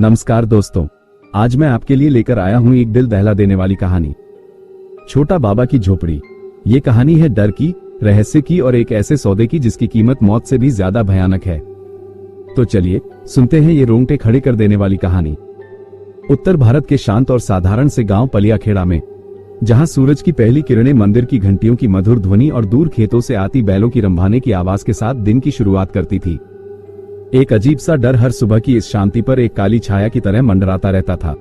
नमस्कार दोस्तों, आज मैं आपके लिए लेकर आया हूं एक दिल दहला देने वाली कहानी, छोटा बाबा की झोपड़ी। ये कहानी है डर की, रहस्य की और एक ऐसे सौदे की जिसकी कीमत मौत से भी ज्यादा भयानक है। तो चलिए सुनते हैं ये रोंगटे खड़े कर देने वाली कहानी। उत्तर भारत के शांत और साधारण से गांव पलियाखेड़ा में, जहां सूरज की पहली किरणें मंदिर की घंटियों की मधुर ध्वनि और दूर खेतों से आती बैलों की रंभाने की आवाज के साथ दिन की शुरुआत करती थी, एक अजीब सा डर हर सुबह की इस शांति पर एक काली छाया की तरह मंडराता रहता था।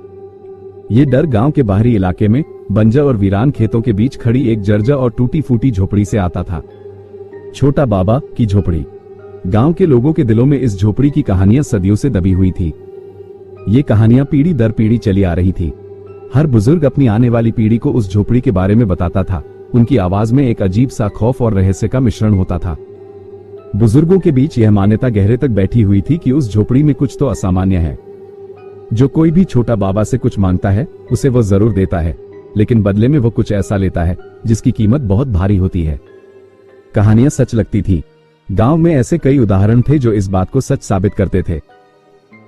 ये डर गांव के बाहरी इलाके में बंजर और वीरान खेतों के बीच खड़ी एक जर्जर और टूटी फूटी झोपड़ी से आता था। छोटा बाबा की झोपड़ी। गांव के लोगों के दिलों में इस झोपड़ी की कहानियां सदियों से दबी हुई थी। ये कहानियां पीढ़ी दर पीढ़ी चली आ रही थी। हर बुजुर्ग अपनी आने वाली पीढ़ी को उस झोपड़ी के बारे में बताता था। उनकी आवाज में एक अजीब सा खौफ और रहस्य का मिश्रण होता था। बुजुर्गों के बीच यह मान्यता गहरे तक बैठी हुई थी कि उस झोपड़ी में कुछ तो असामान्य है। जो कोई भी छोटा बाबा से कुछ मांगता है उसे वो जरूर देता है, लेकिन बदले में वो कुछ ऐसा लेता है जिसकी कीमत बहुत भारी होती है। कहानियां सच लगती थी। गांव में ऐसे कई उदाहरण थे जो इस बात को सच साबित करते थे।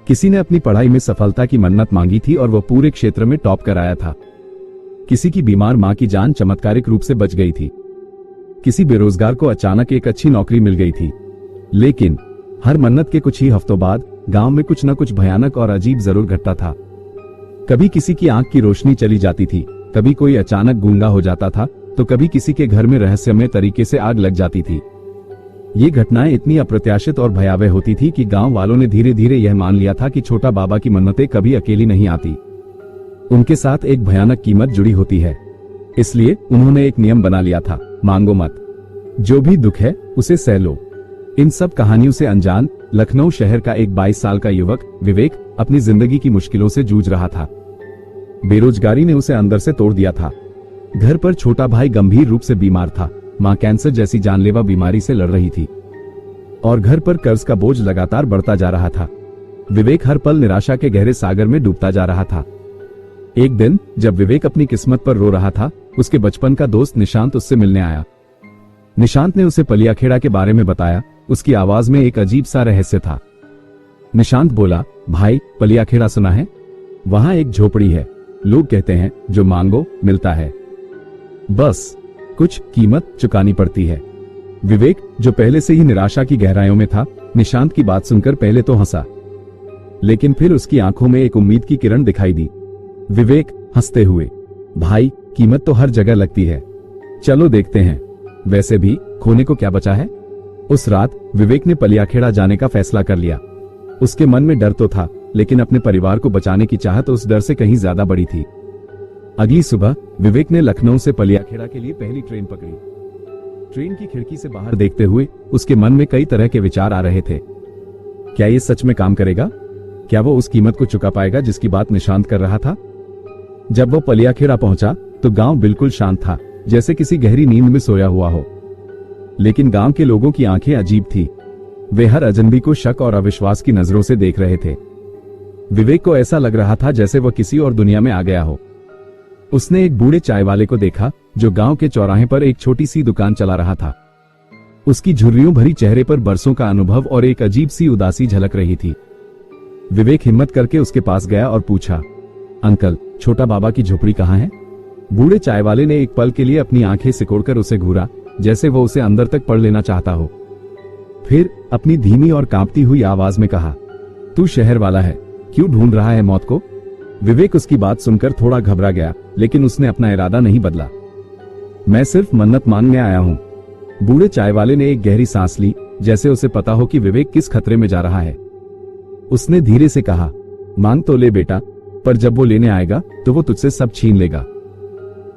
किसी ने अपनी पढ़ाई में सफलता की मन्नत मांगी थी और वो पूरे क्षेत्र में टॉप कर आया था। किसी की बीमार मां की जान चमत्कारिक रूप से बच गई थी। किसी बेरोजगार को अचानक एक अच्छी नौकरी मिल गई थी। लेकिन हर मन्नत के कुछ ही हफ्तों बाद गांव में कुछ न कुछ भयानक और अजीब जरूर घटता था। कभी किसी की आंख की रोशनी चली जाती थी, कभी कोई अचानक गूंगा हो जाता था, तो कभी किसी के घर में रहस्यमय तरीके से आग लग जाती थी। ये घटनाएं इतनी अप्रत्याशित और भयावह होती थी कि गांव वालों ने धीरे धीरे यह मान लिया था कि छोटा बाबा की मन्नतें कभी अकेली नहीं आती। उनके साथ एक भयानक कीमत जुड़ी होती है। इसलिए उन्होंने एक नियम बना लिया था, मांगो मत, जो भी दुख है उसे सह लो। इन सब कहानियों से अनजान लखनऊ शहर का एक 22 साल का युवक विवेक अपनी जिंदगी की मुश्किलों से जूझ रहा था। बेरोजगारी ने उसे अंदर से तोड़ दिया था। घर पर छोटा भाई गंभीर रूप से बीमार था, मां कैंसर जैसी जानलेवा बीमारी से लड़ रही थी और घर पर कर्ज का बोझ लगातार बढ़ता जा रहा था। विवेक हर पल निराशा के गहरे सागर में डूबता जा रहा था। एक दिन जब विवेक अपनी किस्मत पर रो रहा था, उसके बचपन का दोस्त निशांत उससे मिलने आया। निशांत ने उसे पलियाखेड़ा के बारे में बताया। उसकी आवाज में एक अजीब सा रहस्य था। निशांत बोला, भाई, पलियाखेड़ा सुना है? वहां एक झोपड़ी है। लोग कहते हैं जो मांगो मिलता है, बस कुछ कीमत चुकानी पड़ती है। विवेक, जो पहले से ही निराशा की गहराइयों में था, निशांत की बात सुनकर पहले तो हंसा, लेकिन फिर उसकी आंखों में एक उम्मीद की किरण दिखाई दी। विवेक हंसते हुए, भाई, कीमत तो हर जगह लगती है, चलो देखते हैं। वैसे भी खोने को क्या बचा है? उस रात विवेक ने पलियाखेड़ा जाने का फैसला कर लिया। उसके मन में डर तो था, लेकिन अपने परिवार को बचाने की चाहत उस डर से कहीं ज्यादा बड़ी थी। अगली सुबह विवेक ने लखनऊ से पलियाखेड़ा के लिए पहली ट्रेन पकड़ी। ट्रेन की खिड़की से बाहर देखते हुए उसके मन में कई तरह के विचार आ रहे थे। क्या ये सच में काम करेगा? क्या वो उस कीमत को चुका पाएगा जिसकी बात निशांत कर रहा था? जब वो पलियाखेड़ा पहुंचा तो गांव बिल्कुल शांत था, जैसे किसी गहरी नींद में सोया हुआ हो। लेकिन गांव के लोगों की आंखें अजीब थी। वे हर अजनबी को शक और अविश्वास की नजरों से देख रहे थे। विवेक को ऐसा लग रहा था जैसे वह किसी और दुनिया में आ गया हो। उसने एक बूढ़े चाय वाले को देखा जो गांव के चौराहे पर एक छोटी सी दुकान चला रहा था। उसकी झुर्रियों भरी चेहरे पर बरसों का अनुभव और एक अजीब सी उदासी झलक रही थी। विवेक हिम्मत करके उसके पास गया और पूछा, अंकल, छोटा बाबा की झोपड़ी कहाँ है? बूढ़े चाय वाले ने एक पल के लिए अपनी आंखें सिकोड़कर उसे घूरा, जैसे वो उसे अंदर तक पढ़ लेना चाहता हो। फिर अपनी धीमी और कांपती हुई आवाज में कहा, तू शहर वाला है, क्यों ढूंढ रहा है मौत को? विवेक उसकी बात सुनकर थोड़ा घबरा गया, लेकिन उसने अपना इरादा नहीं बदला। मैं सिर्फ मन्नत मांगने आया हूँ। बूढ़े चाय वाले ने एक गहरी सांस ली, जैसे उसे पता हो कि विवेक किस खतरे में जा रहा है। उसने धीरे से कहा, मांग तो ले बेटा, पर जब वो लेने आएगा तो वो तुझसे सब छीन लेगा।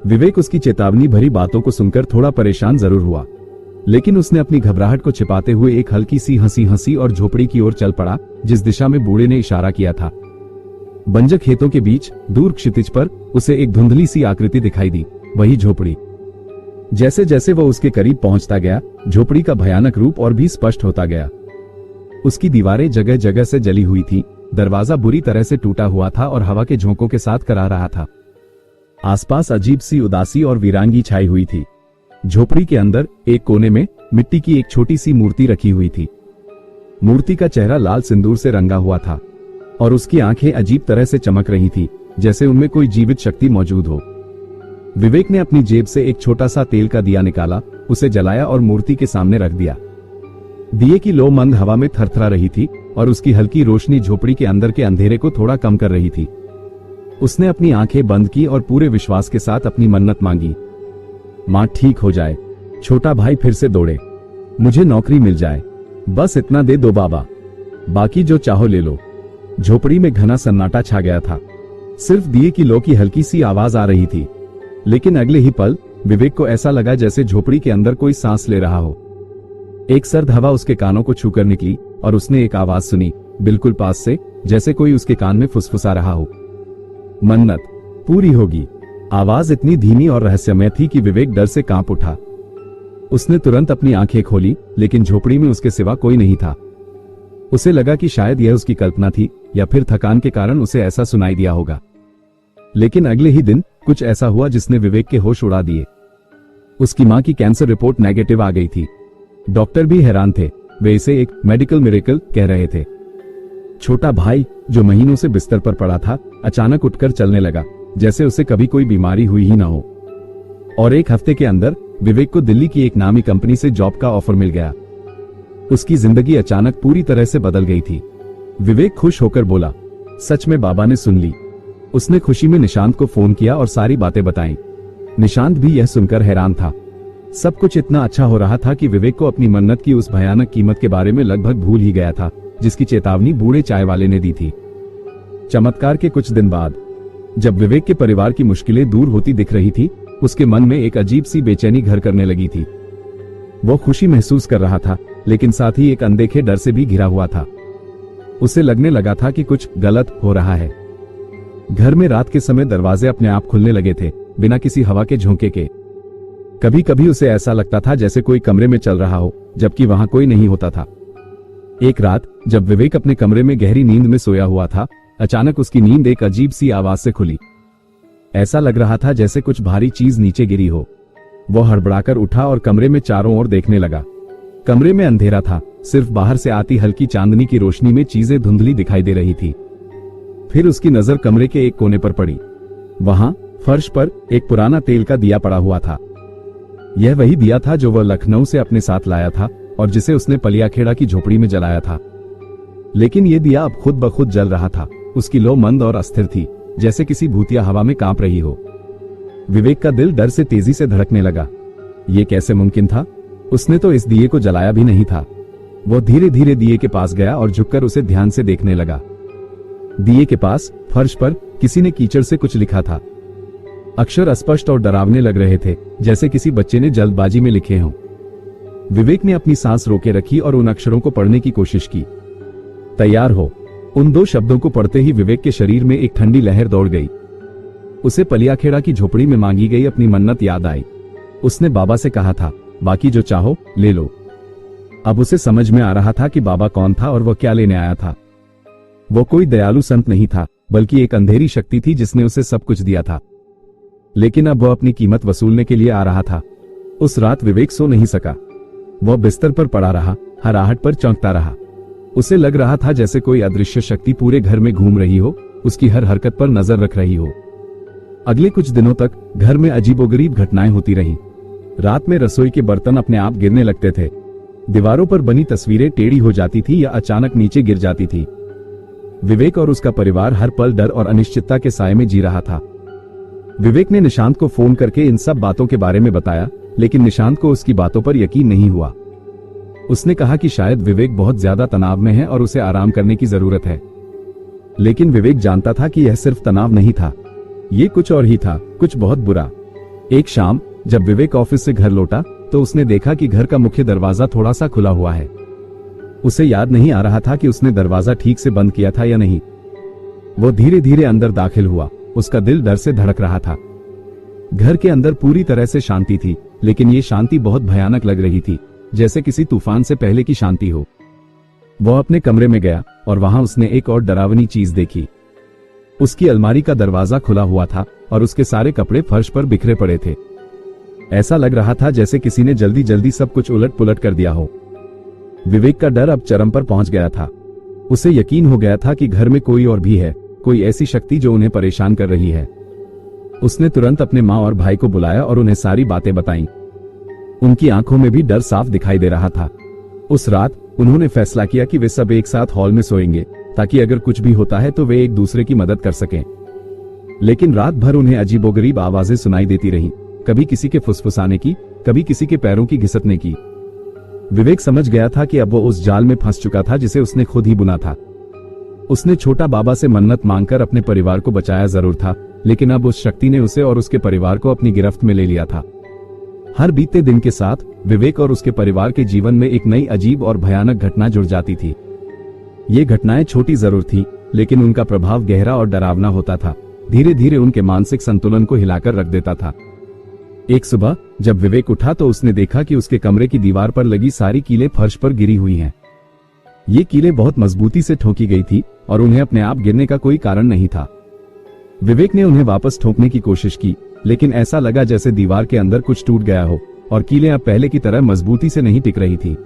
विवेक उसकी चेतावनी भरी बातों को सुनकर थोड़ा परेशान जरूर हुआ, लेकिन उसने अपनी घबराहट को छिपाते हुए एक हल्की सी हंसी हंसी और झोपड़ी की ओर चल पड़ा, जिस दिशा में बूढ़े ने इशारा किया था। बंजर खेतों के बीच दूर क्षितिज पर उसे एक धुंधली सी आकृति दिखाई दी, वही झोपड़ी। जैसे जैसे वह उसके करीब पहुंचता गया, झोपड़ी का भयानक रूप और भी स्पष्ट होता गया। उसकी दीवारें जगह जगह से जली हुई थी, दरवाजा बुरी तरह से टूटा हुआ था और हवा के झोंकों के साथ करा रहा था। आसपास अजीब सी उदासी और वीरांगी छाई हुई थी। झोपड़ी के अंदर एक कोने में मिट्टी की एक छोटी सी मूर्ति रखी हुई थी। मूर्ति का चेहरा लाल सिंदूर से रंगा हुआ था और उसकी आंखें अजीब तरह से चमक रही थी, जैसे उनमें कोई जीवित शक्ति मौजूद हो। विवेक ने अपनी जेब से एक छोटा सा तेल का दिया निकाला, उसे जलाया और मूर्ति के सामने रख दिया। दिए की लो मंद हवा में थरथरा रही थी और उसकी हल्की रोशनी झोपड़ी के अंदर के अंधेरे को थोड़ा कम कर रही थी। उसने अपनी आंखें बंद की और पूरे विश्वास के साथ अपनी मन्नत मांगी। मां ठीक हो जाए, छोटा भाई फिर से दौड़े, मुझे नौकरी मिल जाए, बस इतना दे दो बाबा, बाकी जो चाहो ले लो। झोपड़ी में घना सन्नाटा छा गया था, सिर्फ दिए की लो की हल्की सी आवाज आ रही थी। लेकिन अगले ही पल विवेक को ऐसा लगा जैसे झोपड़ी के अंदर कोई सांस ले रहा हो। एक सर्द हवा उसके कानों को छूकर निकली और उसने एक आवाज सुनी, बिल्कुल पास से, जैसे कोई उसके कान में फुसफुसा रहा हो। मन्नत पूरी होगी। आवाज इतनी धीमी और रहस्यमय थी कि विवेक डर से कांप उठा। उसने तुरंत अपनी आंखें खोली, लेकिन झोपड़ी में उसके सिवा कोई नहीं था। उसे लगा कि शायद यह उसकी कल्पना थी या फिर थकान के कारण उसे ऐसा सुनाई दिया होगा। लेकिन अगले ही दिन कुछ ऐसा हुआ जिसने विवेक के होश उड़ा दिए। उसकी मां की कैंसर रिपोर्ट नेगेटिव आ गई थी। डॉक्टर भी हैरान थे, वे इसे एक मेडिकल मिरेकल कह रहे थे। छोटा भाई, जो महीनों से बिस्तर पर पड़ा था, अचानक उठकर चलने लगा, जैसे उसे कभी कोई बीमारी हुई ही ना हो। और एक हफ्ते के अंदर विवेक को दिल्ली की एक नामी कंपनी से जॉब का ऑफर मिल गया। उसकी जिंदगी अचानक पूरी तरह से बदल गई थी। विवेक खुश होकर बोला, सच में बाबा ने सुन ली। उसने खुशी में निशांत को फोन किया और सारी बातें बताईं। निशांत भी यह सुनकर हैरान था। सब कुछ इतना अच्छा हो रहा था कि विवेक को अपनी मन्नत की उस भयानक कीमत के बारे में लगभग भूल ही गया था, जिसकी चेतावनी बूढ़े चाय वाले ने दी थी। चमत्कार के कुछ दिन बाद, जब विवेक के परिवार की मुश्किलें दूर होती दिख रही थी, उसके मन में एक अजीब सी बेचैनी घर करने लगी थी। वो खुशी महसूस कर रहा था, लेकिन साथ ही एक अनदेखे डर से भी घिरा हुआ था। उसे लगने लगा था कि कुछ गलत हो रहा है। घर में रात के समय दरवाजे अपने आप खुलने लगे थे, बिना किसी हवा के झोंके के। कभी कभी उसे ऐसा लगता था जैसे कोई कमरे में चल रहा हो, जबकि वहां कोई नहीं होता था। एक रात जब विवेक अपने कमरे में गहरी नींद में सोया हुआ था, अचानक उसकी नींद एक अजीब सी आवाज से खुली। ऐसा लग रहा था जैसे कुछ भारी चीज नीचे गिरी हो। वो हड़बड़ाकर उठा और कमरे में चारों ओर देखने लगा। कमरे में अंधेरा था, सिर्फ बाहर से आती हल्की चांदनी की रोशनी में चीजें धुंधली दिखाई दे रही थी। फिर उसकी नजर कमरे के एक कोने पर पड़ी। वहां फर्श पर एक पुराना तेल का दिया पड़ा हुआ था। यह वही दिया था जो वह लखनऊ से अपने साथ लाया था और जिसे उसने पलियाखेड़ा की झोपड़ी में जलाया था। लेकिन यह दिया अब खुद ब खुद जल रहा था। उसकी लो मंद और अस्थिर थी, जैसे किसी भूतिया हवा में कांप रही हो। विवेक का दिल डर से तेजी से धड़कने लगा। ये कैसे मुमकिन था? उसने तो इस दिए को जलाया भी नहीं था। वो धीरे धीरे दिए के पास गया और झुककर उसे ध्यान से देखने लगा। दिए के पास फर्श पर किसी ने कीचड़ से कुछ लिखा था। अक्षर अस्पष्ट और डरावने लग रहे थे, जैसे किसी बच्चे ने जल्दबाजी में लिखे हों। विवेक ने अपनी सांस रोके रखी और उन अक्षरों को पढ़ने की कोशिश की। तैयार हो। उन दो शब्दों को पढ़ते ही विवेक के शरीर में एक ठंडी लहर दौड़ गई। उसे पलियाखेड़ा की झोपड़ी में मांगी गई अपनी मन्नत याद आई। उसने बाबा से कहा था, बाकी जो चाहो ले लो। अब उसे समझ में आ रहा था कि बाबा कौन था और वह क्या लेने आया था। वो कोई दयालु संत नहीं था, बल्कि एक अंधेरी शक्ति थी जिसने उसे सब कुछ दिया था। लेकिन अब वह अपनी कीमत वसूलने के लिए आ रहा था। उस रात विवेक सो नहीं सका। वह बिस्तर पर पड़ा रहा, हर आहट पर चौंकता रहा। उसे लग रहा था जैसे कोई अदृश्य शक्ति पूरे घर में घूम रही हो, उसकी हर हरकत पर नजर रख रही हो। अगले कुछ दिनों तक घर में अजीबोगरीब घटनाएं होती रहीं। रात में रसोई के बर्तन अपने आप गिरने लगते थे। दीवारों पर बनी तस्वीरें टेढ़ी हो जाती थी या अचानक नीचे गिर जाती थी। विवेक और उसका परिवार हर पल डर और अनिश्चितता के साए में जी रहा था। विवेक ने निशांत को फोन करके इन सब बातों के बारे में बताया, लेकिन निशांत को उसकी बातों पर यकीन नहीं हुआ। उसने कहा कि शायद विवेक बहुत ज्यादा तनाव में है और उसे आराम करने की जरूरत है। लेकिन विवेक जानता था कि यह सिर्फ तनाव नहीं था, ये कुछ और ही था, कुछ बहुत बुरा। एक शाम जब विवेक ऑफिस से घर लौटा तो उसने देखा कि घर का मुख्य दरवाजा थोड़ा सा खुला हुआ है। उसे याद नहीं आ रहा था कि उसने दरवाजा ठीक से बंद किया था या नहीं। वो धीरे धीरे अंदर दाखिल हुआ। उसका दिल डर से धड़क रहा था। घर के अंदर पूरी तरह से शांति थी, लेकिन ये शांति बहुत भयानक लग रही थी, जैसे किसी तूफान से पहले की शांति हो। वह अपने कमरे में गया और वहां उसने एक और डरावनी चीज देखी। उसकी अलमारी का दरवाजा खुला हुआ था और उसके सारे कपड़े फर्श पर बिखरे पड़े थे। ऐसा लग रहा था जैसे किसी ने जल्दी जल्दी सब कुछ उलट पुलट कर दिया हो। विवेक का डर अब चरम पर पहुंच गया था। उसे यकीन हो गया था कि घर में कोई और भी है, कोई ऐसी शक्ति जो उन्हें परेशान कर रही है। उसने तुरंत अपने माँ और भाई को बुलाया और उन्हें सारी बातें बताईं। उनकी आंखों में भी डर साफ दिखाई दे रहा था। उस रात उन्होंने फैसला किया कि वे सब एक साथ हॉल में सोएंगे, ताकि अगर कुछ भी होता है तो वे एक दूसरे की मदद कर सकें। लेकिन रात भर उन्हें अजीबोगरीब आवाजें सुनाई देती रहीं, कभी किसी के फुसफुसाने की, कभी किसी के पैरों की घिसटने की। विवेक समझ गया था कि अब वो उस जाल में फंस चुका था जिसे उसने खुद ही बुना था। उसने छोटा बाबा से मन्नत मांगकर अपने परिवार को बचाया जरूर था, लेकिन अब उस शक्ति ने उसे और उसके परिवार को अपनी गिरफ्त में ले लिया था। हर बीते दिन के साथ विवेक और उसके परिवार के जीवन में एक नई अजीब और भयानक घटना जुड़ जाती थी। ये घटनाएं छोटी जरूर थी, लेकिन उनका प्रभाव गहरा और डरावना होता था। धीरे धीरे उनके मानसिक संतुलन को हिलाकर रख देता था। एक सुबह जब विवेक उठा तो उसने देखा कि उसके कमरे की दीवार पर लगी सारी कीलें फर्श पर गिरी हुई हैं। ये कीलें बहुत मजबूती से ठोकी गई थी और उन्हें अपने आप गिरने का कोई कारण नहीं था। विवेक ने उन्हें वापस ठोकने की कोशिश की, लेकिन ऐसा लगा जैसे दीवार के अंदर कुछ टूट गया हो और कीलें अब पहले की तरह मजबूती से नहीं टिक रही थी।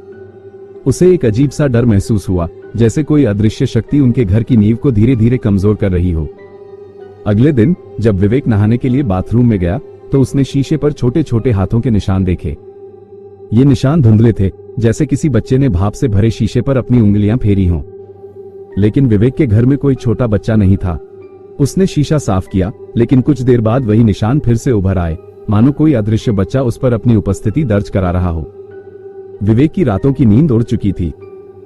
उसे एक अजीब सा डर महसूस हुआ, जैसे कोई अदृश्य शक्ति उनके घर की नींव को धीरे धीरे कमजोर कर रही हो। अगले दिन जब विवेक नहाने के लिए बाथरूम में गया तो उसने शीशे पर छोटे छोटे हाथों के निशान देखे। ये निशान धुंधले थे, जैसे किसी बच्चे ने भाप से भरे शीशे पर अपनी उंगलियां फेरी हों। लेकिन विवेक के घर में कोई छोटा बच्चा नहीं था। उसने शीशा साफ किया, लेकिन कुछ देर बाद वही निशान फिर से उभर आए, मानो कोई अदृश्य बच्चा उस पर अपनी उपस्थिति दर्ज करा रहा हो। विवेक की रातों की नींद उड़ चुकी थी।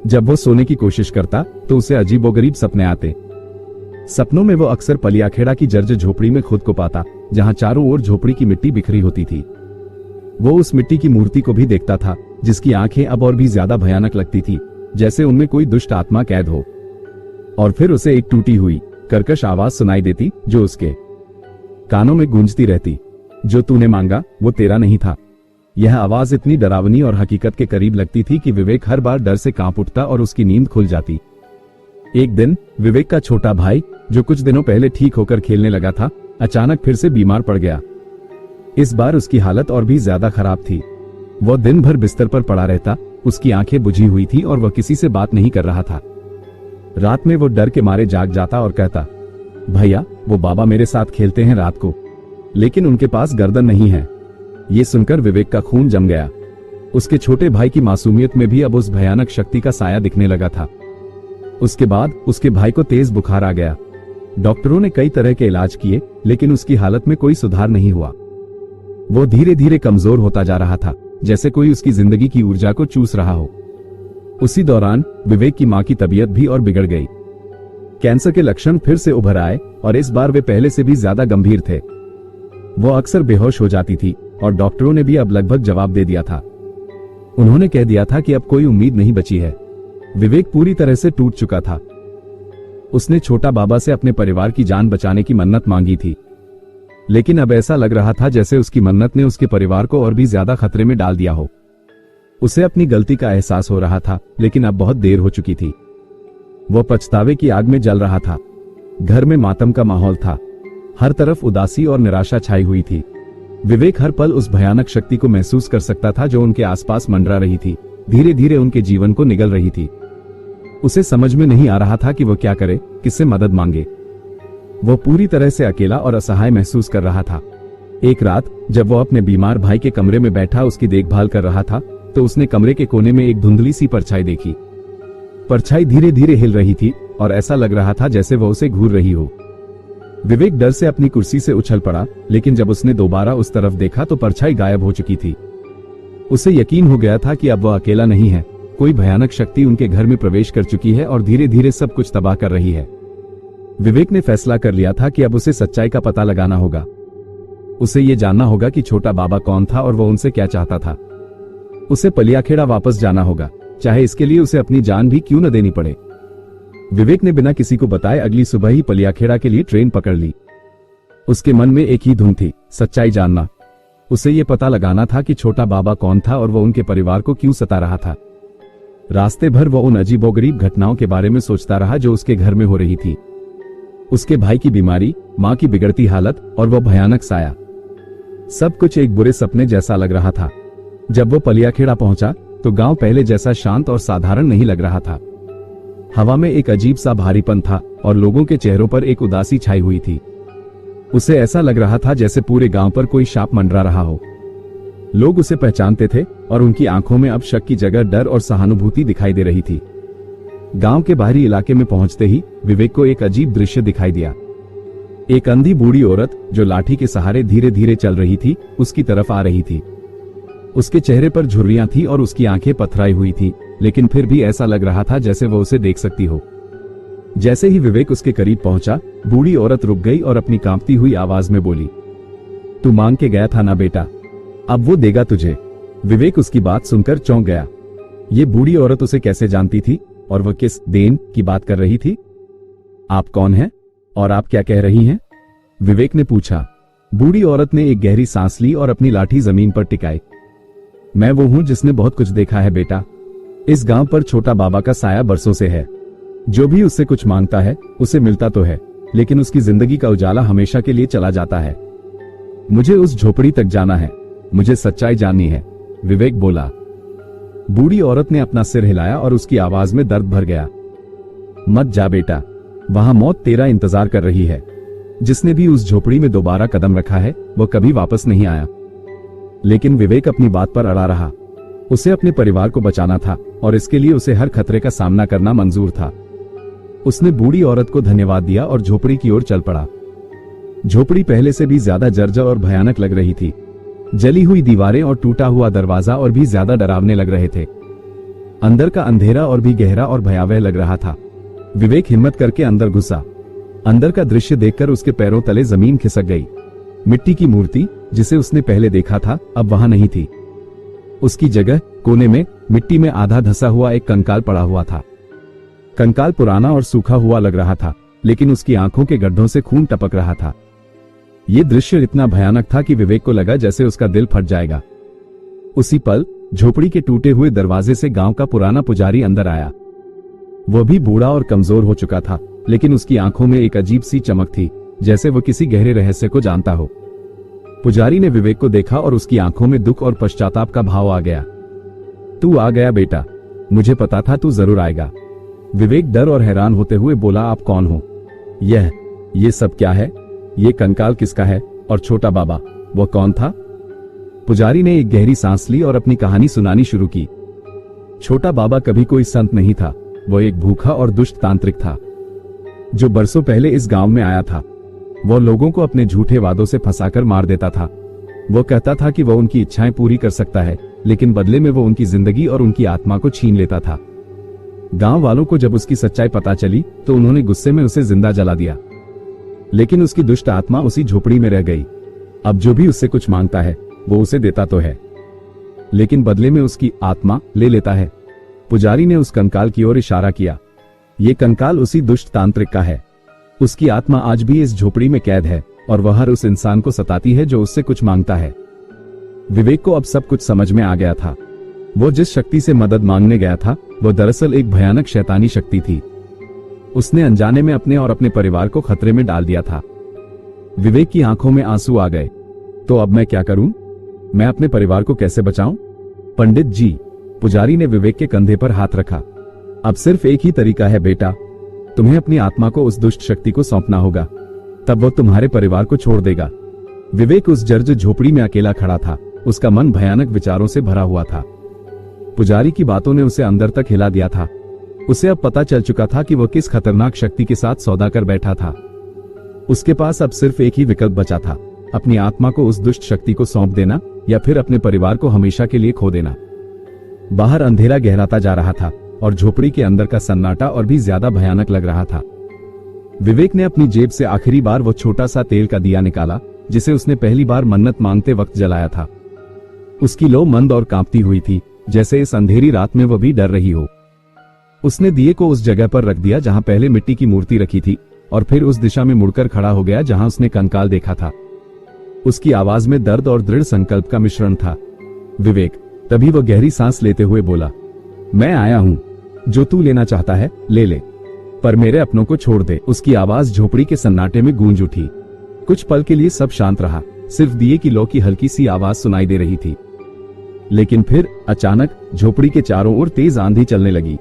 जब वो सोने की कोशिश करता तो उसे अजीबोगरीब सपने आते। सपनों में वो अक्सर पलियाखेड़ा की जर्जर झोपड़ी में खुद को पाता, जहां चारों ओर झोपड़ी की मिट्टी बिखरी होती थी। वो उस मिट्टी की मूर्ति को भी देखता था, जिसकी आंखें अब और भी ज्यादा भयानक लगती थी, जैसे उनमें कोई दुष्ट आत्मा कैद हो। और फिर उसे एक टूटी हुई कर्कश आवाज सुनाई देती, जो उसके कानों में गूंजती रहती, जो तूने मांगा वो तेरा नहीं था। यह आवाज इतनी डरावनी और हकीकत के करीब लगती थी कि विवेक हर बार डर से कांप उठता और उसकी नींद खुल जाती। एक दिन विवेक का छोटा भाई, जो कुछ दिनों पहले ठीक होकर खेलने लगा था, अचानक फिर से बीमार पड़ गया। इस बार उसकी हालत और भी ज्यादा खराब थी। वह दिन भर बिस्तर पर पड़ा रहता, उसकी आंखें बुझी हुई थी और वह किसी से बात नहीं कर रहा था। रात में वो डर के मारे जाग जाता और कहता, भैया वो बाबा मेरे साथ खेलते हैं रात को, लेकिन उनके पास गर्दन नहीं है। ये सुनकर विवेक का खून जम गया। उसके छोटे भाई की मासूमियत में भी अब उस भयानक शक्ति का साया दिखने लगा था। उसके बाद उसके भाई को तेज बुखार आ गया। डॉक्टरों ने कई तरह के इलाज किए, लेकिन उसकी हालत में कोई सुधार नहीं हुआ। वो धीरे धीरे कमजोर होता जा रहा था, जैसे कोई उसकी जिंदगी की ऊर्जा को चूस रहा हो। उसी दौरान विवेक की मां की तबीयत भी और बिगड़ गई। कैंसर के लक्षण फिर से उभर आए और इस बार वे पहले से भी ज्यादा गंभीर थे। वो अक्सर बेहोश हो जाती थी और डॉक्टरों ने भी अब लगभग जवाब दे दिया था। उन्होंने कह दिया था कि अब कोई उम्मीद नहीं बची है। विवेक पूरी तरह से टूट चुका था। उसने छोटा बाबा से अपने परिवार की जान बचाने की मन्नत मांगी थी, लेकिन अब ऐसा लग रहा था जैसे उसकी मन्नत ने उसके परिवार को और भी ज्यादा खतरे में डाल दिया हो। उसे अपनी गलती का एहसास हो रहा था, लेकिन अब बहुत देर हो चुकी थी। वह पछतावे की आग में जल रहा था। घर में मातम का माहौल था। हर तरफ उदासी और निराशा छाई हुई थी। विवेक हर पल उस भयानक शक्ति को महसूस कर सकता था जो उनके आसपास मंडरा रही थी, धीरे धीरे उनके जीवन को निगल रही थी। उसे समझ में नहीं आ रहा था कि वह क्या करे, किससे मदद मांगे। वह पूरी तरह से अकेला और असहाय महसूस कर रहा था। एक रात जब वह अपने बीमार भाई के कमरे में बैठा उसकी देखभाल कर रहा था, तो उसने कमरे के कोने में एक धुंधली सी परछाई देखी। परछाई धीरे धीरे हिल रही थी और ऐसा लग रहा था जैसे वह उसे घूर रही हो। विवेक डर से अपनी कुर्सी से उछल पड़ा, लेकिन जब उसने दोबारा उस तरफ देखा तो परछाई गायब हो चुकी थी। उसे यकीन हो गया था कि अब वह अकेला नहीं है। कोई भयानक शक्ति उनके घर में प्रवेश कर चुकी है और धीरे धीरे सब कुछ तबाह कर रही है। विवेक ने फैसला कर लिया था कि अब उसे सच्चाई का पता लगाना होगा। उसे ये जानना होगा कि छोटा बाबा कौन था और वह उनसे क्या चाहता था। उसे पलियाखेड़ा वापस जाना होगा, चाहे इसके लिए उसे अपनी जान भी क्यों न देनी पड़े। विवेक ने बिना किसी को बताए अगली सुबह ही पलियाखेड़ा के लिए ट्रेन पकड़ ली। उसके मन में एक ही धुन थी, सच्चाई जानना। उसे ये पता लगाना था कि छोटा बाबा कौन था और वह उनके परिवार को क्यों सता रहा था। रास्ते भर वह उन अजीबोगरीब घटनाओं के बारे में सोचता रहा जो उसके घर में हो रही थी। उसके भाई की बीमारी, मां की बिगड़ती हालत और वह भयानक साया, सब कुछ एक बुरे सपने जैसा लग रहा था। जब वो पलियाखेड़ा पहुंचा तो गांव पहले जैसा शांत और साधारण नहीं लग रहा था। हवा में एक अजीब सा भारीपन था और लोगों के चेहरों पर एक उदासी छाई हुई थी। उसे ऐसा लग रहा था जैसे पूरे गांव पर कोई शाप मंडरा रहा हो। लोग उसे पहचानते थे और उनकी आंखों में अब शक की जगह डर और सहानुभूति दिखाई दे रही थी। गांव के बाहरी इलाके में पहुंचते ही विवेक को एक अजीब दृश्य दिखाई दिया। एक अंधी बूढ़ी औरत जो लाठी के सहारे धीरे धीरे चल रही थी, उसकी तरफ आ रही थी। उसके चेहरे पर झुर्रियां थी और उसकी आंखें पथराई हुई थी, लेकिन फिर भी ऐसा लग रहा था जैसे वो उसे देख सकती हो। जैसे ही विवेक उसके करीब पहुंचा, बूढ़ी औरत रुक गई और अपनी कांपती हुई आवाज में बोली, तू मांग के गया था ना बेटा, अब वो देगा तुझे। विवेक उसकी बात सुनकर चौंक गया। ये बूढ़ी औरत उसे कैसे जानती थी और वह किस देन की बात कर रही थी? आप कौन हैं और आप क्या कह रही हैं? विवेक ने पूछा। बूढ़ी औरत ने एक गहरी सांस ली और अपनी लाठी जमीन पर टिकाई। मैं वो हूं जिसने बहुत कुछ देखा है बेटा। इस गांव पर छोटा बाबा का साया बरसों से है। जो भी उससे कुछ मांगता है उसे मिलता तो है, लेकिन उसकी जिंदगी का उजाला हमेशा के लिए चला जाता है। मुझे उस झोपड़ी तक जाना है, मुझे सच्चाई जाननी है, विवेक बोला। बूढ़ी औरत ने अपना सिर हिलाया और उसकी आवाज में दर्द भर गया। मत जा बेटा, वहां मौत तेरा इंतजार कर रही है। जिसने भी उस झोपड़ी में दोबारा कदम रखा है वो कभी वापस नहीं आया। लेकिन विवेक अपनी बात पर अड़ा रहा। उसे अपने परिवार को बचाना था और इसके लिए उसे हर खतरे का सामना करना मंजूर था। उसने बूढ़ी औरत को धन्यवाद दिया और झोपड़ी की ओर चल पड़ा। झोपड़ी पहले से भी ज्यादा जर्जर और भयानक लग रही थी। जली हुई दीवारें और टूटा हुआ दरवाजा और भी ज्यादा डरावने लग रहे थे। अंदर का अंधेरा और भी गहरा और भयावह लग रहा था। विवेक हिम्मत करके अंदर घुसा। अंदर का दृश्य देखकर उसके पैरों तले जमीन खिसक गई। मिट्टी की मूर्ति जिसे उसने पहले देखा था अब वहां नहीं थी। उसकी जगह कोने में मिट्टी में आधा धंसा हुआ एक कंकाल पड़ा हुआ था। कंकाल पुराना और सूखा हुआ लग रहा था, लेकिन उसकी आंखों के गड्ढों से खून टपक रहा था। ये दृश्य इतना भयानक था कि विवेक को लगा जैसे उसका दिल फट जाएगा। उसी पल झोपड़ी के टूटे हुए दरवाजे से गांव का पुराना पुजारी अंदर आया। वह भी बूढ़ा और कमजोर हो चुका था, लेकिन उसकी आंखों में एक अजीब सी चमक थी, जैसे वह किसी गहरे रहस्य को जानता हो। पुजारी ने विवेक को देखा और उसकी आंखों में दुख और पश्चाताप का भाव आ गया। तू आ गया बेटा, मुझे पता था तू जरूर आएगा। विवेक डर और हैरान होते हुए बोला, आप कौन हो? ये सब क्या है? ये कंकाल किसका है? और छोटा बाबा, वो कौन था? पुजारी ने एक गहरी सांस ली और अपनी कहानी सुनानी शुरू की। छोटा बाबा कभी कोई संत नहीं था, वो एक भूखा और दुष्ट तांत्रिक था जो बरसों पहले इस गांव में आया था। वो लोगों को अपने झूठे वादों से फंसाकर मार देता था। वो कहता था कि वो उनकी इच्छाएं पूरी कर सकता है, लेकिन बदले में वो उनकी जिंदगी और उनकी आत्मा को छीन लेता था। गांव वालों को जब उसकी सच्चाई पता चली तो उन्होंने गुस्से में उसे जिंदा जला दिया, लेकिन उसकी दुष्ट आत्मा उसी झोपड़ी में रह गई। अब जो भी उससे कुछ मांगता है वो उसे देता तो है, लेकिन बदले में उसकी आत्मा ले लेता है। पुजारी ने उस कंकाल की ओर इशारा किया। ये कंकाल उसी दुष्ट तांत्रिक का है। उसकी आत्मा आज भी इस झोपड़ी में कैद है और वह हर उस इंसान को सताती है जो उससे कुछ मांगता है। विवेक को अब सब कुछ समझ में आ गया था। वो जिस शक्ति से मदद मांगने गया था वो दरअसल एक भयानक शैतानी शक्ति थी। उसने अनजाने में अपने और अपने परिवार को खतरे में डाल दिया था। विवेक की आंखों में आंसू आ गए। तो अब मैं क्या करूं? मैं अपने परिवार को कैसे बचाऊं? पंडित जी, पुजारी ने विवेक के कंधे पर हाथ रखा। अब सिर्फ एक ही तरीका है बेटा, तुम्हें अपनी आत्मा को उस दुष्ट शक्ति को सौंपना होगा, तब वो तुम्हारे परिवार को छोड़ देगा। विवेक उस जर्जर झोपड़ी में अकेला खड़ा था। उसका मन भयानक विचारों से भरा हुआ था। पुजारी की बातों ने उसे अंदर तक हिला दिया था। उसे अब पता चल चुका था कि वह किस खतरनाक शक्ति के साथ सौदा कर बैठा था। उसके पास अब सिर्फ एक ही विकल्प बचा था, अपनी आत्मा को उस दुष्ट शक्ति को सौंप देना या फिर अपने परिवार को हमेशा के लिए खो देना। बाहर अंधेरा गहराता जा रहा था और झोपड़ी के अंदर का सन्नाटा और भी ज्यादा भयानक लग रहा था। विवेक ने अपनी जेब से आखिरी बार वो छोटा सा तेल का दिया निकाला जिसे उसने पहली बार मन्नत मांगते वक्त जलाया था। उसकी लौ मंद और कांपती हुई थी, जैसे इस अंधेरी रात में वह भी डर रही हो। उसने दिए को उस जगह पर रख दिया जहां पहले मिट्टी की मूर्ति रखी थी और फिर उस दिशा में मुड़कर खड़ा हो गया जहां उसने कंकाल देखा था। उसकी आवाज में दर्द और दृढ़ संकल्प का मिश्रण था। विवेक, तभी वह गहरी सांस लेते हुए बोला, मैं आया हूं, जो तू लेना चाहता है ले ले, पर मेरे अपनों को छोड़ दे। उसकी आवाज झोपड़ी के सन्नाटे में गूंज उठी। कुछ पल के लिए सब शांत रहा, सिर्फ दिए की लौ की हल्की सी आवाज सुनाई दे रही थी। लेकिन फिर अचानक झोपड़ी के चारों ओर तेज आंधी चलने लगी।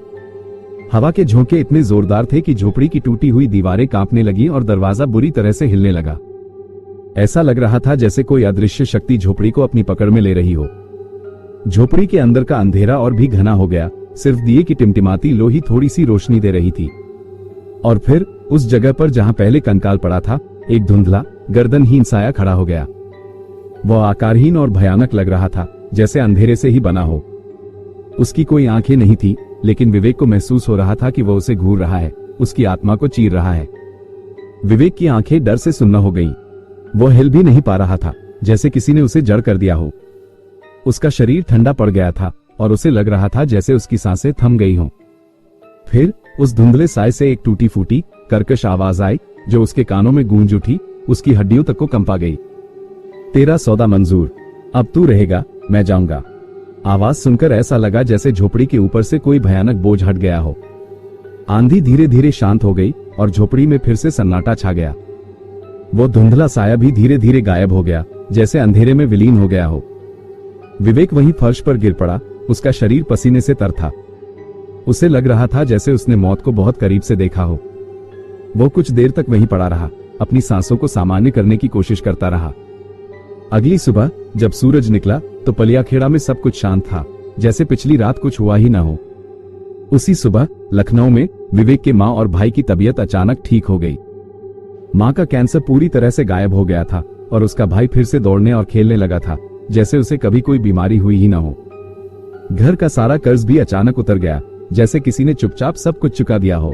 हवा के झोंके इतने जोरदार थे कि झोपड़ी की टूटी हुई दीवारें कांपने लगी और दरवाजा बुरी तरह से हिलने लगा। ऐसा लग रहा था जैसे कोई अदृश्य शक्ति झोपड़ी को अपनी पकड़ में ले रही हो। झोपड़ी के अंदर का अंधेरा और भी घना हो गया, सिर्फ दिए की टिमटिमाती लो ही थोड़ी सी रोशनी दे रही थी। और फिर उस जगह पर जहां पहले कंकाल पड़ा था, एक धुंधला गर्दनहीन साया खड़ा हो गया। वह आकारहीन और भयानक लग रहा था, जैसे अंधेरे से ही बना हो। उसकी कोई आंखें नहीं थी, लेकिन विवेक को महसूस हो रहा था कि वह उसे घूर रहा है, उसकी आत्मा को चीर रहा है। विवेक की आंखें डर से सुन्न हो गईं। वह हिल भी नहीं पा रहा था, जैसे किसी ने उसे जड़ कर दिया हो। उसका शरीर ठंडा पड़ गया था और उसे लग रहा था जैसे उसकी सांसें थम गई हों। फिर उस धुंधले साए से एक टूटी फूटी कर्कश आवाज आई, जो उसके कानों में गूंज उठी, उसकी हड्डियों तक को कंपा गई। तेरा सौदा मंजूर, अब तू रहेगा, मैं जाऊंगा। आवाज सुनकर ऐसा लगा जैसे झोपड़ी के ऊपर से कोई भयानक बोझ हट गया हो। आंधी धीरे धीरे शांत हो गई और झोपड़ी में फिर से सन्नाटा छा गया। वो धुंधला साया भी धीरे धीरे गायब हो गया, जैसे अंधेरे में विलीन हो गया हो। विवेक वहीं फर्श पर गिर पड़ा, उसका शरीर पसीने से तर था। उसे लग रहा था जैसे उसने मौत को बहुत करीब से देखा हो। वो कुछ देर तक वहीं पड़ा रहा, अपनी सांसों को सामान्य करने की कोशिश करता रहा। अगली सुबह जब सूरज निकला तो पलियाखेड़ा में सब कुछ शांत था, जैसे पिछली रात कुछ हुआ ही न हो। उसी सुबह लखनऊ में विवेक के माँ और भाई की तबीयत अचानक ठीक हो गई। माँ का कैंसर पूरी तरह से गायब हो गया था और उसका भाई फिर से दौड़ने और खेलने लगा था, जैसे उसे कभी कोई बीमारी हुई ही न हो। घर का सारा कर्ज भी अचानक उतर गया, जैसे किसी ने चुपचाप सब कुछ चुका दिया हो।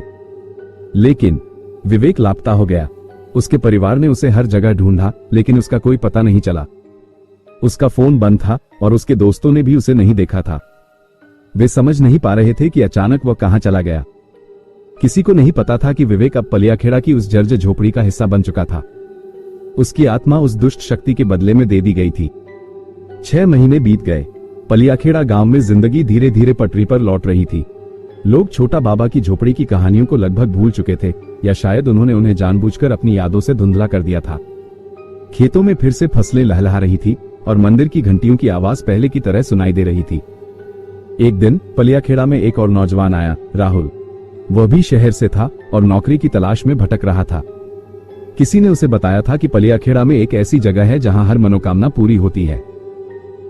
लेकिन विवेक लापता हो गया। उसके परिवार ने उसे हर जगह ढूंढा, लेकिन उसका कोई पता नहीं चला। उसका फोन बंद था और उसके दोस्तों ने भी उसे नहीं देखा था। वे समझ नहीं पा रहे थे कि अचानक वह कहां चला गया। किसी को नहीं पता था कि विवेक अब पलियाखेड़ा की उस जर्जर झोपड़ी का हिस्सा बन चुका था। उसकी आत्मा उस दुष्ट शक्ति के बदले में दे दी गई थी। 6 महीने बीत गए। पलियाखेड़ा गांव में जिंदगी धीरे धीरे पटरी पर लौट रही थी। लोग छोटा बाबा की झोपड़ी की कहानियों को लगभग भूल चुके थे, या शायद उन्होंने उन्हें जानबूझकर अपनी यादों से धुंधला कर दिया था। खेतों में फिर से फसलें लहलहा रही थी और मंदिर की घंटियों की आवाज पहले की तरह सुनाई दे रही थी। एक दिन पलियाखेड़ा में एक और नौजवान आया, राहुल। वह भी शहर से था और नौकरी की तलाश में भटक रहा था। किसी ने उसे बताया था कि पलियाखेड़ा में एक ऐसी जगह है जहां हर मनोकामना पूरी होती है।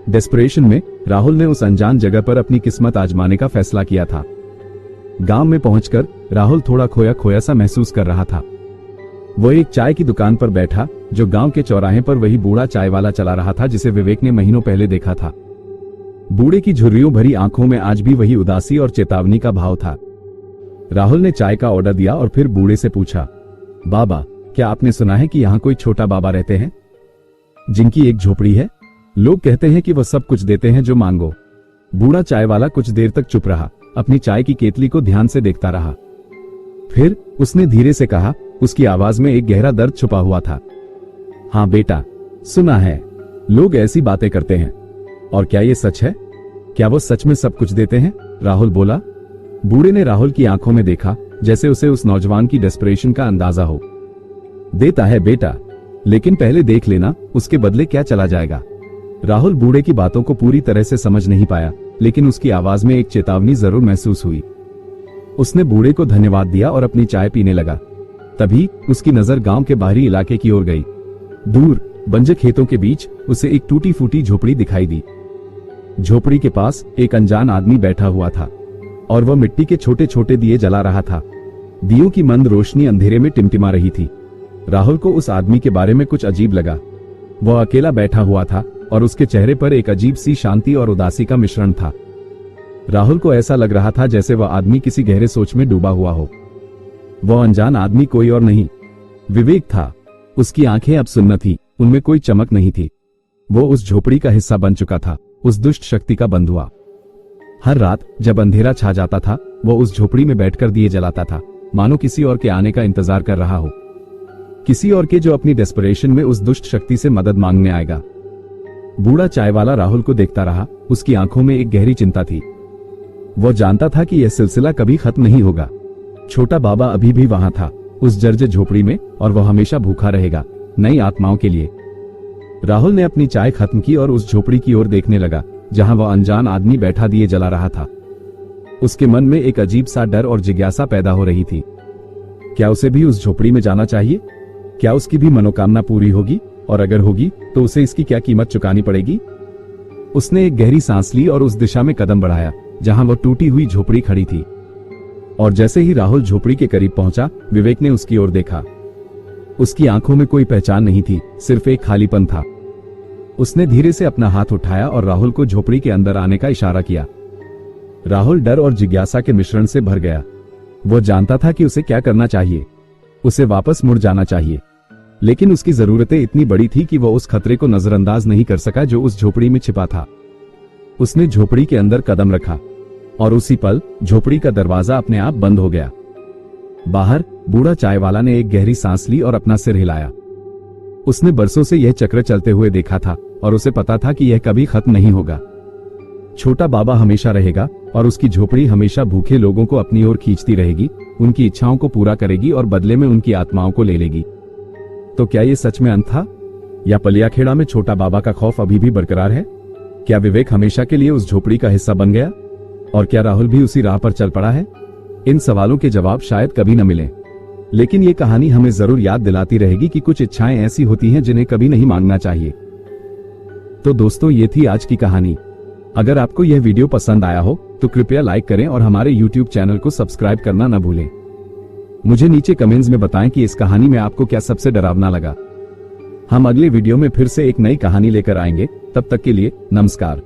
डेस्परेशन में राहुल ने उस अनजान जगह पर अपनी किस्मत आजमाने का फैसला किया था। गांव में पहुंचकर राहुल थोड़ा खोया खोया सा महसूस कर रहा था। वो एक चाय की दुकान पर बैठा, जो गांव के चौराहे पर वही बूढ़ा चाय वाला चला रहा था जिसे विवेक ने महीनों पहले देखा था। बूढ़े की झुर्रियों भरी आंखों में आज भी वही उदासी और चेतावनी का भाव था। राहुल ने चाय का ऑर्डर दिया और फिर बूढ़े से पूछा, बाबा, क्या आपने सुना है कि यहाँ कोई छोटा बाबा रहते हैं, जिनकी एक झोपड़ी है? लोग कहते हैं कि वह सब कुछ देते हैं जो मांगो। बूढ़ा चाय वाला कुछ देर तक चुप रहा, अपनी चाय की केतली को ध्यान से देखता रहा। फिर उसने धीरे से कहा, उसकी आवाज में एक गहरा दर्द छुपा हुआ था। हाँ बेटा, सुना है, लोग ऐसी बातें करते हैं। और क्या ये सच है? क्या वो सच में सब कुछ देते हैं? राहुल बोला। बूढ़े ने राहुल की आंखों में देखा, जैसे उसे उस नौजवान की डेस्परेशन का अंदाजा हो। देता है बेटा, लेकिन पहले देख लेना उसके बदले क्या चला जाएगा। राहुल बूढ़े की बातों को पूरी तरह से समझ नहीं पाया, लेकिन उसकी आवाज में एक चेतावनी जरूर महसूस हुई। उसने बूढ़े को धन्यवाद दिया और अपनी चाय पीने लगा। तभी उसकी नजर गांव के बाहरी इलाके की ओर गई। दूर बंजर खेतों के बीच उसे एक टूटी फूटी झोपड़ी दिखाई दी। झोपड़ी के पास एक अनजान आदमी बैठा हुआ था और वह मिट्टी के छोटे छोटे दिए जला रहा था। दियों की मंद रोशनी अंधेरे में टिमटिमा रही थी। राहुल को उस आदमी के बारे में कुछ अजीब लगा। वह अकेला बैठा हुआ था और उसके चेहरे पर एक अजीब सी शांति और उदासी का मिश्रण था। राहुल को ऐसा लग रहा था जैसे वह आदमी किसी गहरे सोच में डूबा हुआ हो। वह अनजान आदमी कोई और नहीं, विवेक था। उसकी आंखें अब सुन्न थी, उनमें कोई चमक नहीं थी। वो उस झोपड़ी का हिस्सा बन चुका था, उस दुष्ट शक्ति का बंधुआ। हर रात जब अंधेरा छा जाता था, वो उस झोपड़ी में बैठकर दिए जलाता था, मानो किसी और के आने का इंतजार कर रहा हो, किसी और के जो अपनी डेस्परेशन में उस दुष्ट शक्ति से मदद मांगने आएगा। बूढ़ा चाय वाला राहुल को देखता रहा, उसकी आंखों में एक गहरी चिंता थी। वो जानता था कि यह सिलसिला कभी खत्म नहीं होगा। छोटा बाबा अभी भी वहां था, उस जर्जर झोपड़ी में, और वह हमेशा भूखा रहेगा, नई आत्माओं के लिए। राहुल ने अपनी चाय खत्म की और उस झोपड़ी की ओर देखने लगा, जहां वह अनजान आदमी बैठा दिए जला रहा था। उसके मन में एक अजीब सा डर और जिज्ञासा पैदा हो रही थी। क्या उसे भी उस झोपड़ी में जाना चाहिए? क्या उसकी भी मनोकामना पूरी होगी? और अगर होगी तो उसे इसकी क्या कीमत चुकानी पड़ेगी? उसने एक गहरी सांस ली और उस दिशा में कदम बढ़ाया जहां वो टूटी हुई झोपड़ी खड़ी थी। और जैसे ही राहुल झोपड़ी के करीब पहुंचा, विवेक ने उसकी ओर देखा। उसकी आंखों में कोई पहचान नहीं थी, सिर्फ एक खालीपन था। उसने धीरे से अपना हाथ उठाया और राहुल को झोपड़ी के अंदर आने का इशारा किया। राहुल डर और जिज्ञासा के मिश्रण से भर गया। वो जानता था कि उसे क्या करना चाहिए। उसे वापस मुड़ जाना चाहिए, लेकिन उसकी जरूरतें इतनी बड़ी थी कि वह उस खतरे को नजरअंदाज नहीं कर सका जो उस झोपड़ी में छिपा था। उसने झोपड़ी के अंदर कदम रखा और उसी पल झोपड़ी का दरवाजा अपने आप बंद हो गया। बाहर बूढ़ा चाय वाला ने एक गहरी सांस ली और अपना सिर हिलाया। उसने बरसों से यह चक्र चलते हुए देखा था और उसे पता था कि यह कभी खत्म नहीं होगा। छोटा बाबा हमेशा रहेगा और उसकी झोपड़ी हमेशा भूखे लोगों को अपनी ओर खींचती रहेगी, उनकी इच्छाओं को पूरा करेगी और बदले में उनकी आत्माओं को ले लेगी। तो क्या यह सच में अंत था, या पलियाखेड़ा में छोटा बाबा का खौफ अभी भी बरकरार है? क्या विवेक हमेशा के लिए उस झोपड़ी का हिस्सा बन गया? और क्या राहुल भी उसी राह पर चल पड़ा है? इन सवालों के जवाब शायद कभी न मिले, लेकिन ये कहानी हमें जरूर याद दिलाती रहेगी कि कुछ इच्छाएं ऐसी होती हैं जिन्हें कभी नहीं मांगना चाहिए। तो दोस्तों, ये थी आज की कहानी। अगर आपको यह वीडियो पसंद आया हो तो कृपया लाइक करें और हमारे YouTube चैनल को सब्सक्राइब करना न भूलें। मुझे नीचे कमेंट्स में बताएं कि इस कहानी में आपको क्या सबसे डरावना लगा। हम अगले वीडियो में फिर से एक नई कहानी लेकर आएंगे। तब तक के लिए नमस्कार।